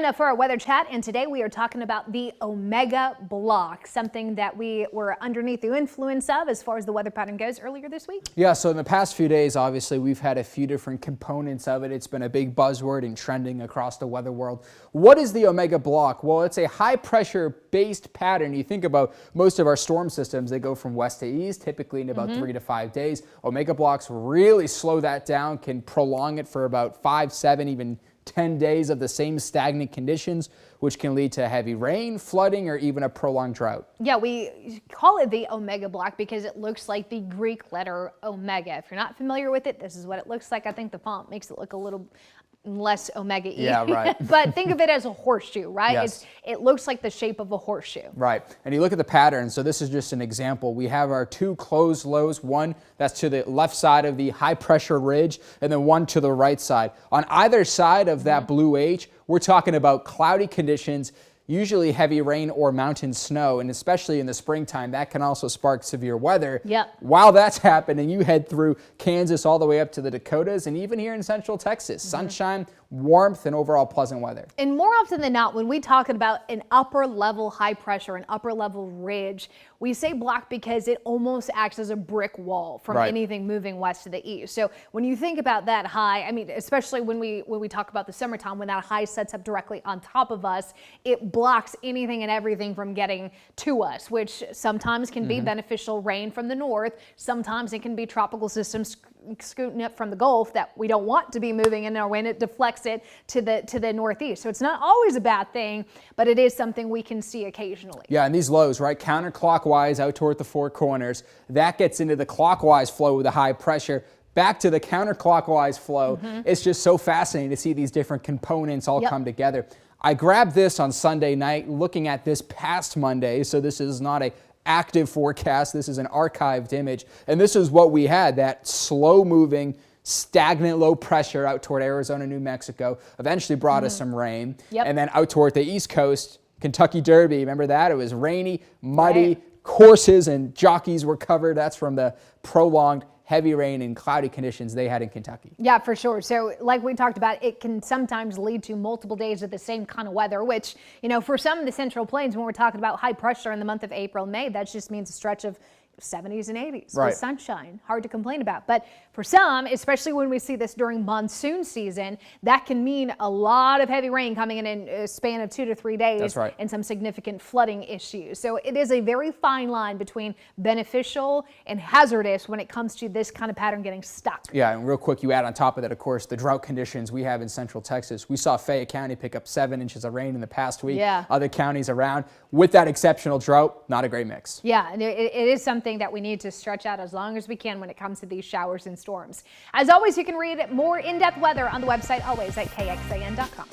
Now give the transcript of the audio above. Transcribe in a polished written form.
Now for our weather chat, and today we are talking about the Omega block, something that we were underneath the influence of as far as the weather pattern goes earlier this week. Yeah, so in the past few days, obviously, we've had a few different components of it. It's been a big buzzword and trending across the weather world. What is the Omega block? Well, it's a high pressure based pattern. You think about most of our storm systems, they go from west to east, typically in about 3 to 5 days. Omega blocks really slow that down, can prolong it for about 5, 7, even 10 days of the same stagnant conditions, which can lead to heavy rain, flooding, or even a prolonged drought. Yeah, we call it the Omega block because it looks like the Greek letter Omega. If you're not familiar with it, this is what it looks like. I think the font makes it look a little less Omega-y. Yeah, right. But think of it as a horseshoe, right? Yes. It looks like the shape of a horseshoe. Right. And you look at the pattern. So this is just an example. We have our two closed lows, one that's to the left side of the high pressure ridge, and then one to the right side. On either side of that blue H, we're talking about cloudy conditions, usually heavy rain or mountain snow, and especially in the springtime, that can also spark severe weather. Yep. While that's happening, you head through Kansas all the way up to the Dakotas, and even here in central Texas, sunshine, warmth, and overall pleasant weather. And more often than not, when we talk about an upper level high pressure, an upper level ridge, we say block because it almost acts as a brick wall from anything moving west to the east. So when you think about that high, I mean, especially when we talk about the summertime, when that high sets up directly on top of us, it blocks anything and everything from getting to us, which sometimes can be beneficial rain from the north. Sometimes it can be tropical systems scooting up from the Gulf that we don't want to be moving in our wind. It deflects it to the northeast. So it's not always a bad thing, but it is something we can see occasionally. Yeah, and these lows, right, counterclockwise out toward the four corners, that gets into the clockwise flow with the high pressure, back to the counterclockwise flow. It's just so fascinating to see these different components all come together. I grabbed this on Sunday night looking at this past Monday, so this is not a active forecast. This is an archived image, and this is what we had, that slow moving stagnant low pressure out toward Arizona, New Mexico, eventually brought us some rain. And then out toward the East Coast, Kentucky Derby, remember that? It was rainy, muddy, horses and jockeys were covered. That's from the prolonged heavy rain and cloudy conditions they had in Kentucky. Yeah, for sure. So like we talked about, it can sometimes lead to multiple days of the same kind of weather, which, you know, for some of the Central Plains, when we're talking about high pressure in the month of April, May, that just means a stretch of 70s and 80s with sunshine. Hard to complain about. But for some, especially when we see this during monsoon season, that can mean a lot of heavy rain coming in a span of 2 to 3 days. And some significant flooding issues. So it is a very fine line between beneficial and hazardous when it comes to this kind of pattern getting stuck. Yeah, and real quick, you add on top of that, of course, the drought conditions we have in central Texas. We saw Fayette County pick up 7 inches of rain in the past week. Other counties around. With that exceptional drought, not a great mix. Yeah, and it is something that we need to stretch out as long as we can when it comes to these showers and storms. As always, you can read more in-depth weather on the website, always at kxan.com.